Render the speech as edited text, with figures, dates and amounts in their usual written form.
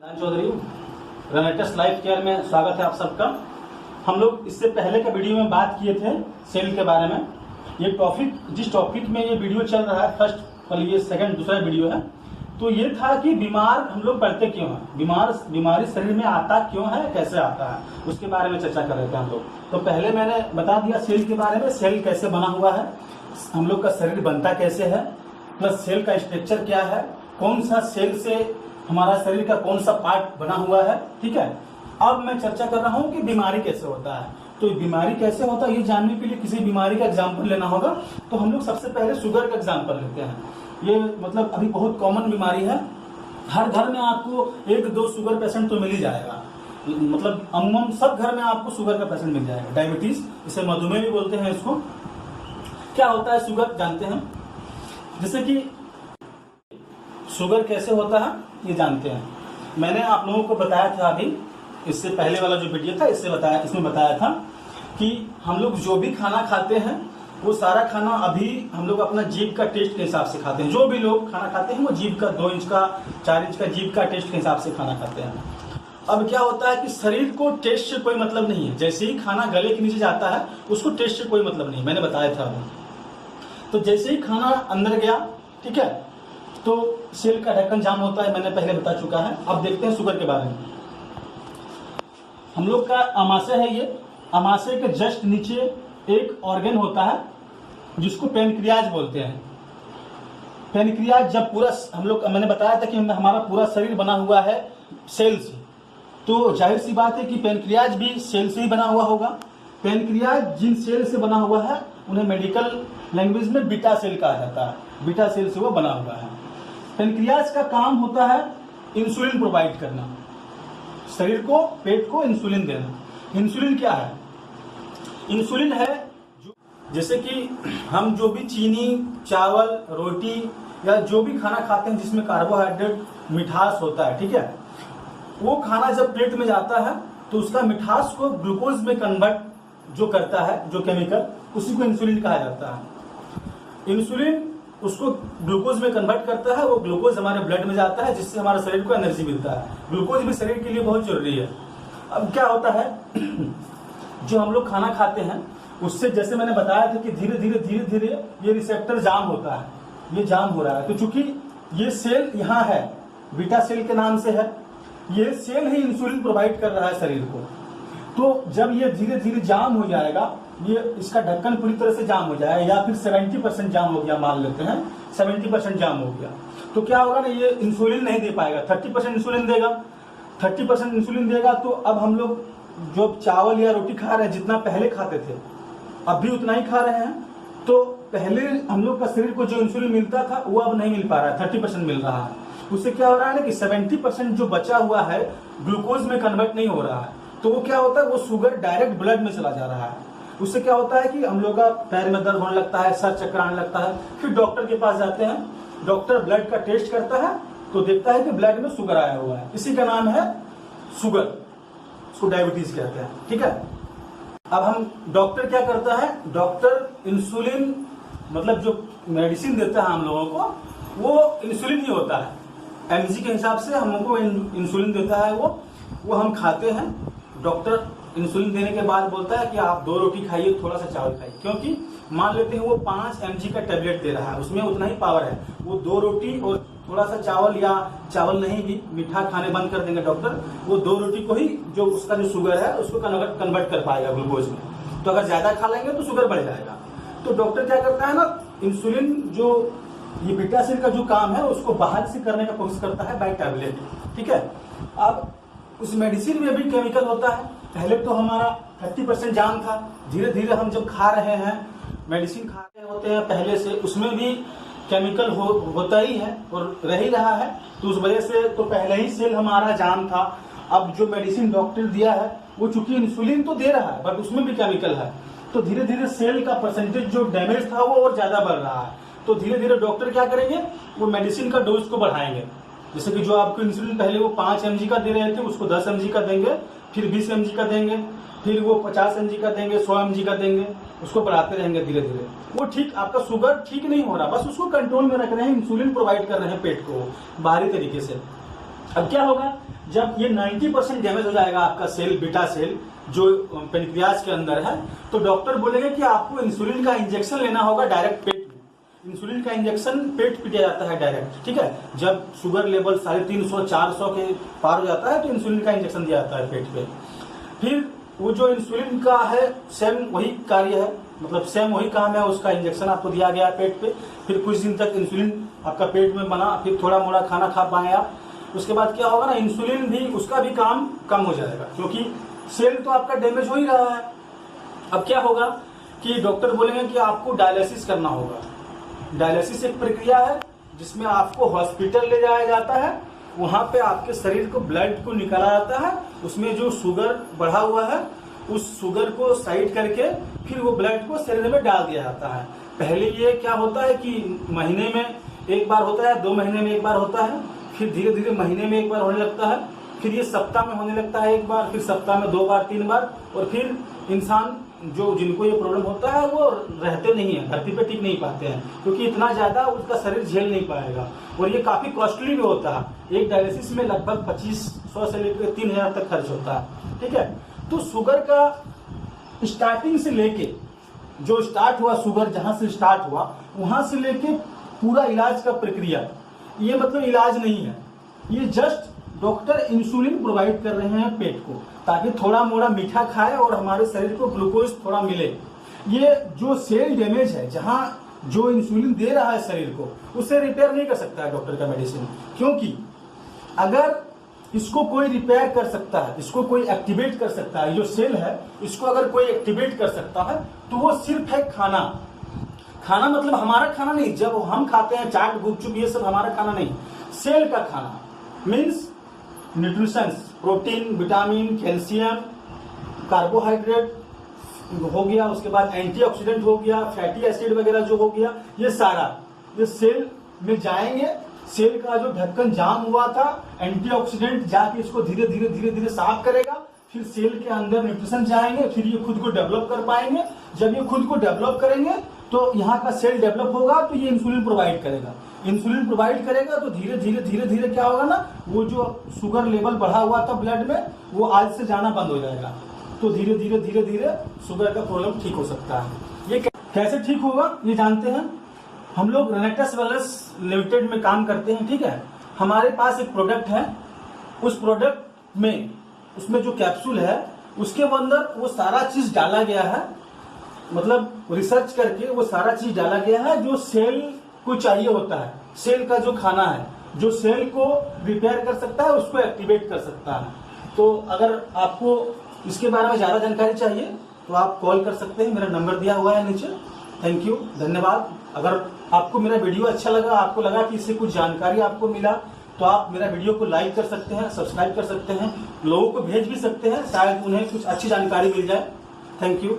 Chaudhary रनटस life care में स्वागत है आप सबका। हम लोग इससे पहले के वीडियो में बात किए थे सेल के बारे में। ये टॉपिक जिस टॉपिक में ये वीडियो चल रहा है फर्स्ट ये सेकंड दूसरा वीडियो है, तो ये था कि बीमार हम लोग पड़ते क्यों हैं, बीमारी शरीर में आता क्यों है, कैसे आता है, उसके बारे में चर्चा कर रहे थे हम लोग। तो पहले मैंने बता दिया सेल के बारे में, सेल कैसे बना हुआ है, हम लोग का शरीर बनता कैसे है, प्लस सेल का स्ट्रक्चर क्या है, कौन सा सेल से हमारा शरीर का कौन सा पार्ट बना हुआ है। ठीक है, अब मैं चर्चा कर रहा हूँ कि बीमारी कैसे होता है। तो बीमारी कैसे होता है ये जानने के लिए किसी बीमारी का एग्जाम्पल लेना होगा। तो हम लोग सबसे पहले शुगर का एग्जाम्पल लेते हैं। ये मतलब अभी बहुत कॉमन बीमारी है, हर घर में आपको एक दो शुगर पेशेंट तो मिल ही जाएगा। मतलब अमूमन सब घर में आपको शुगर का पेशेंट मिल जाएगा। डायबिटीज, इसे मधुमेह भी बोलते हैं इसको। क्या होता है शुगर जानते हैं, जैसे कि शुगर कैसे होता है ये जानते हैं। मैंने आप लोगों को बताया था अभी, इससे पहले वाला जो वीडियो था इसमें बताया था कि हम लोग जो भी खाना खाते हैं वो सारा खाना अभी हम लोग अपना जीभ का टेस्ट के हिसाब से खाते हैं। जो भी लोग खाना खाते हैं वो जीभ का 2 इंच का 4 इंच का जीभ का टेस्ट के हिसाब से खाना खाते हैं। अब क्या होता है कि शरीर को टेस्ट से कोई मतलब नहीं है। जैसे ही खाना गले के नीचे जाता है उसको टेस्ट से कोई मतलब नहीं, मैंने बताया था अभी। तो जैसे ही खाना अंदर गया, ठीक है, तो सेल का ढक्कन जाम होता है, मैंने पहले बता चुका है। अब देखते हैं शुगर के बारे में। हम लोग का आमाशय है, ये आमाशय के जस्ट नीचे एक ऑर्गन होता है जिसको पेनक्रियाज बोलते हैं। पेनक्रियाज जब पूरा हम लोग, मैंने बताया था कि हमारा पूरा शरीर बना हुआ है सेल से, तो जाहिर सी बात है कि पेनक्रियाज भी सेल से ही बना हुआ होगा। पेनक्रियाज जिन सेल से बना हुआ है उन्हें मेडिकल लैंग्वेज में बीटा सेल कहा जाता है। बीटा सेल से वो बना हुआ है। पेनक्रियाज का काम होता है इंसुलिन प्रोवाइड करना, शरीर को, पेट को इंसुलिन देना। इंसुलिन क्या है? इंसुलिन है जैसे कि हम जो भी चीनी, चावल, रोटी या जो भी खाना खाते हैं जिसमें कार्बोहाइड्रेट, मिठास होता है, ठीक है, वो खाना जब पेट में जाता है तो उसका मिठास को ग्लूकोज में कन्वर्ट जो करता है, जो केमिकल, उसी को इंसुलिन कहा जाता है। इंसुलिन उसको ग्लूकोज में कन्वर्ट करता है, वो ग्लूकोज हमारे ब्लड में जाता है जिससे हमारे शरीर को एनर्जी मिलता है। ग्लूकोज भी शरीर के लिए बहुत जरूरी है। अब क्या होता है जो हम लोग खाना खाते हैं उससे, जैसे मैंने बताया था कि धीरे धीरे ये रिसेप्टर जाम होता है, ये जाम हो रहा है। तो चूंकि ये सेल यहाँ है, बीटा सेल के नाम से है, ये सेल ही इंसुलिन प्रोवाइड कर रहा है शरीर को। तो जब ये धीरे धीरे जाम हो जाएगा, ये इसका ढक्कन पूरी तरह से जाम हो जाएगा, या फिर 70% जाम हो गया, मान लेते हैं 70% जाम हो गया, तो क्या होगा ना, ये इंसुलिन नहीं दे पाएगा। 30% इंसुलिन देगा, 30% इंसुलिन देगा। तो अब हम लोग जो चावल या रोटी खा रहे हैं, जितना पहले खाते थे अब भी उतना ही खा रहे हैं। तो पहले हम लोग का शरीर को जो इंसुलिन मिलता था वो अब नहीं मिल पा रहा है, 30% मिल रहा है। उससे क्या हो रहा है ना कि 70% जो बचा हुआ है ग्लूकोज में कन्वर्ट नहीं हो रहा है। तो वो क्या होता है, वो शुगर डायरेक्ट ब्लड में चला जा रहा है। उससे क्या होता है कि हम लोग का पैर में दर्द होने लगता है, सर चक्कर आने लगता है। फिर डॉक्टर के पास जाते हैं, डॉक्टर ब्लड का टेस्ट करता है तो देखता है कि ब्लड में शुगर आया हुआ है। इसी का नाम है शुगर, उसको डायबिटीज कहते हैं। ठीक है, अब हम डॉक्टर क्या करता है, डॉक्टर इंसुलिन मतलब जो मेडिसिन देता है हम लोगों को, वो इंसुलिन ही होता है। एमजी के हिसाब से हम लोगों को इंसुलिन देता है, वो हम खाते हैं। डॉक्टर इंसुलिन देने के बाद बोलता है कि आप 2 रोटी खाइए, थोड़ा सा चावल खाइए, क्योंकि मान लेते हैं वो 5 mg का टेबलेट दे रहा है, उसमें उतना ही पावर है। वो 2 रोटी और थोड़ा सा चावल, या चावल नहीं भी, मीठा खाने बंद कर देंगे डॉक्टर, वो 2 रोटी को ही जो उसका जो शुगर है उसको कन्वर्ट कर पाएगा ग्लूकोज में। तो अगर ज्यादा खा लेंगे तो शुगर बढ़ जाएगा। तो डॉक्टर क्या करता है ना, इंसुलिन जो ये बीटा सेल का जो काम है उसको बाहर से करने का कोशिश करता है बाय टैबलेट। ठीक है, अब उस मेडिसिन में भी केमिकल होता है। पहले तो हमारा 30% जाम था, धीरे धीरे हम जब खा रहे हैं, मेडिसिन खा रहे होते हैं पहले से, उसमें भी केमिकल होता ही है और रह ही रहा है। तो उस वजह से तो पहले ही सेल हमारा जाम था। अब जो मेडिसिन डॉक्टर दिया है वो चूंकि इंसुलिन तो दे रहा है बट उसमें भी केमिकल है, तो धीरे धीरे सेल का परसेंटेज जो डैमेज था वो और ज्यादा बढ़ रहा है। तो धीरे धीरे डॉक्टर क्या करेंगे, वो मेडिसिन का डोज को बढ़ाएंगे। जैसे कि जो आपको इंसुलिन पहले वो 5 mg का दे रहे थे, उसको 10 mg का देंगे, फिर 20 mg का देंगे, फिर वो 50 mg का देंगे, 100 mg का देंगे, उसको बढ़ाते रहेंगे धीरे धीरे। वो ठीक, आपका शुगर ठीक नहीं हो रहा, बस उसको कंट्रोल में रख रहे हैं, इंसुलिन प्रोवाइड कर रहे हैं पेट को बाहरी तरीके से। अब क्या होगा, जब ये 90% डैमेज हो जाएगा आपका सेल, बीटा सेल जो पेनक्रियाज के अंदर है, तो डॉक्टर बोलेंगे कि आपको इंसुलिन का इंजेक्शन लेना होगा डायरेक्ट पेट में। इंसुलिन का इंजेक्शन पेट पे दिया जाता है डायरेक्ट, ठीक है। जब शुगर लेवल 350 400 के पार हो जाता है तो इंसुलिन का इंजेक्शन दिया जाता है पेट पे। फिर वो जो इंसुलिन का है सेम वही कार्य है, मतलब सेम वही काम है, उसका इंजेक्शन आपको दिया गया है पेट पे। फिर कुछ दिन तक इंसुलिन आपका पेट में बना, फिर थोड़ा मोड़ा खाना खा पाए आप। उसके बाद क्या होगा ना, इंसुलिन भी उसका भी काम कम हो जाएगा, क्योंकि सेल तो आपका डैमेज हो ही रहा है। अब क्या होगा कि डॉक्टर बोलेंगे कि आपको डायलिसिस करना होगा। डायलिसिस एक प्रक्रिया है जिसमें आपको हॉस्पिटल ले जाया जाता है, वहां पे आपके शरीर को ब्लड को निकाला जाता है, उसमें जो शुगर बढ़ा हुआ है उस शुगर को साइड करके फिर वो ब्लड को शरीर में डाल दिया जाता है। पहले ये क्या होता है कि महीने में एक बार होता है, 2 महीने में एक बार होता है, फिर धीरे धीरे महीने में एक बार होने लगता है, फिर ये सप्ताह में होने लगता है एक बार, फिर सप्ताह में 2 बार 3 बार, और फिर इंसान जो जिनको ये प्रॉब्लम होता है वो रहते नहीं है, धरती पे टिक नहीं पाते हैं, क्योंकि इतना ज्यादा उसका शरीर झेल नहीं पाएगा। और ये काफी कॉस्टली भी होता है। एक डायलिसिस में लगभग 2500 से लेकर 3000 तक खर्च होता है, ठीक है। तो शुगर का स्टार्टिंग से लेके जो स्टार्ट हुआ, शुगर जहां से स्टार्ट हुआ वहां से लेके पूरा इलाज का प्रक्रिया, ये मतलब इलाज नहीं है, ये जस्ट डॉक्टर इंसुलिन प्रोवाइड कर रहे हैं पेट को, ताकि थोड़ा मोड़ा मीठा खाए और हमारे शरीर को ग्लूकोज थोड़ा मिले। ये जो सेल डैमेज है, जहां जो इंसुलिन दे रहा है शरीर को, उसे रिपेयर नहीं कर सकता है डॉक्टर का मेडिसिन, क्योंकि अगर इसको कोई रिपेयर कर सकता है, इसको कोई एक्टिवेट कर सकता है, जो सेल है इसको अगर कोई एक्टिवेट कर सकता है तो वो सिर्फ है खाना। खाना मतलब हमारा खाना नहीं, जब हम खाते हैं चाट गुपचुप ये सब हमारा खाना नहीं, सेल का खाना means nutritions, protein, vitamin, calcium, carbohydrate हो गया, उसके बाद एंटीऑक्सीडेंट हो गया, फैटी एसिड वगैरह जो हो गया, ये सारा ये सेल में जाएंगे। सेल का जो ढक्कन जाम हुआ था, एंटीऑक्सीडेंट जाके इसको धीरे धीरे धीरे धीरे साफ करेगा, फिर सेल के अंदर न्यूट्रिशन जाएंगे, फिर ये खुद को डेवलप कर पाएंगे। जब ये खुद को डेवलप करेंगे तो यहाँ का सेल डेवलप होगा, तो ये इंसुलिन प्रोवाइड करेगा। इंसुलिन प्रोवाइड करेगा तो धीरे धीरे धीरे धीरे क्या होगा ना, वो जो शुगर लेवल बढ़ा हुआ था ब्लड में वो आज से जाना बंद हो जाएगा। तो धीरे धीरे धीरे धीरे शुगर का प्रॉब्लम ठीक हो सकता है। ये कैसे ठीक होगा ये जानते हैं। हम लोग रेनेटस वेलनेस लिमिटेड में काम करते हैं, ठीक है। हमारे पास एक प्रोडक्ट है, उस प्रोडक्ट में उसमें जो कैप्सूल है उसके अंदर वो सारा चीज डाला गया है, मतलब रिसर्च करके वो सारा चीज डाला गया है जो सेल को चाहिए होता है। सेल का जो खाना है, जो सेल को रिपेयर कर सकता है, उसको एक्टिवेट कर सकता है। तो अगर आपको इसके बारे में ज्यादा जानकारी चाहिए तो आप कॉल कर सकते हैं, मेरा नंबर दिया हुआ है नीचे। थैंक यू, धन्यवाद। अगर आपको मेरा वीडियो अच्छा लगा, आपको लगा कि इससे कुछ जानकारी आपको मिला, तो आप मेरा वीडियो को लाइक कर सकते हैं, सब्सक्राइब कर सकते हैं, लोगों को भेज भी सकते हैं, शायद उन्हें कुछ अच्छी जानकारी मिल जाए। Thank you.